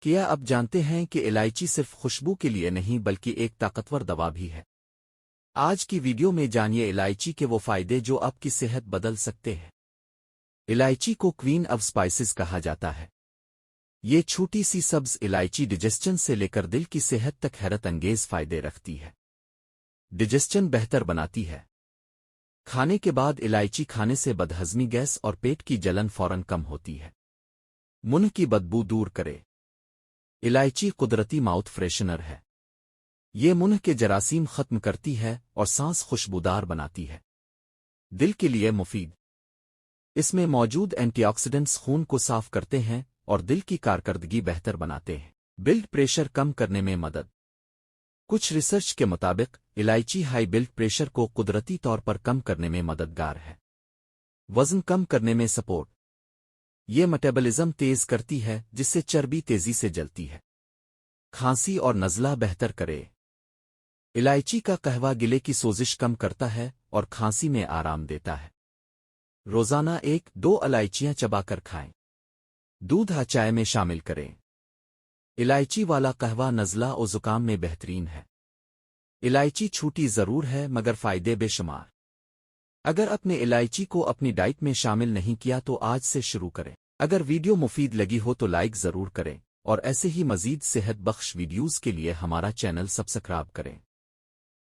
کیا آپ جانتے ہیں کہ الائچی صرف خوشبو کے لیے نہیں بلکہ ایک طاقتور دوا بھی ہے؟ آج کی ویڈیو میں جانیے الائچی کے وہ فائدے جو آپ کی صحت بدل سکتے ہیں۔ الائچی کو کوئین آف سپائسز کہا جاتا ہے۔ یہ چھوٹی سی سبز الائچی ڈیجسٹن سے لے کر دل کی صحت تک حیرت انگیز فائدے رکھتی ہے۔ ڈیجسٹن بہتر بناتی ہے۔ کھانے کے بعد الائچی کھانے سے بدہضمی، گیس اور پیٹ کی جلن فوراً کم ہوتی ہے۔ منہ کی بدبو دور کرے۔ الائچی قدرتی ماؤتھ فریشنر ہے۔ یہ منہ کے جراثیم ختم کرتی ہے اور سانس خوشبودار بناتی ہے۔ دل کے لیے مفید۔ اس میں موجود اینٹی آکسیڈنٹس خون کو صاف کرتے ہیں اور دل کی کارکردگی بہتر بناتے ہیں۔ بلڈ پریشر کم کرنے میں مدد۔ کچھ ریسرچ کے مطابق الائچی ہائی بلڈ پریشر کو قدرتی طور پر کم کرنے میں مددگار ہے۔ وزن کم کرنے میں سپورٹ۔ یہ میٹابولزم تیز کرتی ہے جس سے چربی تیزی سے جلتی ہے۔ کھانسی اور نزلہ بہتر کرے۔ الائچی کا قہوہ گلے کی سوزش کم کرتا ہے اور کھانسی میں آرام دیتا ہے۔ روزانہ 1-2 الائچیاں چبا کر کھائیں۔ دودھ چائے میں شامل کریں۔ الائچی والا قہوہ نزلہ اور زکام میں بہترین ہے۔ الائچی چھوٹی ضرور ہے مگر فائدے بے شمار۔ اگر اپنے الائچی کو اپنی ڈائٹ میں شامل نہیں کیا تو آج سے شروع کریں۔ اگر ویڈیو مفید لگی ہو تو لائک ضرور کریں اور ایسے ہی مزید صحت بخش ویڈیوز کے لیے ہمارا چینل سبسکرائب کریں۔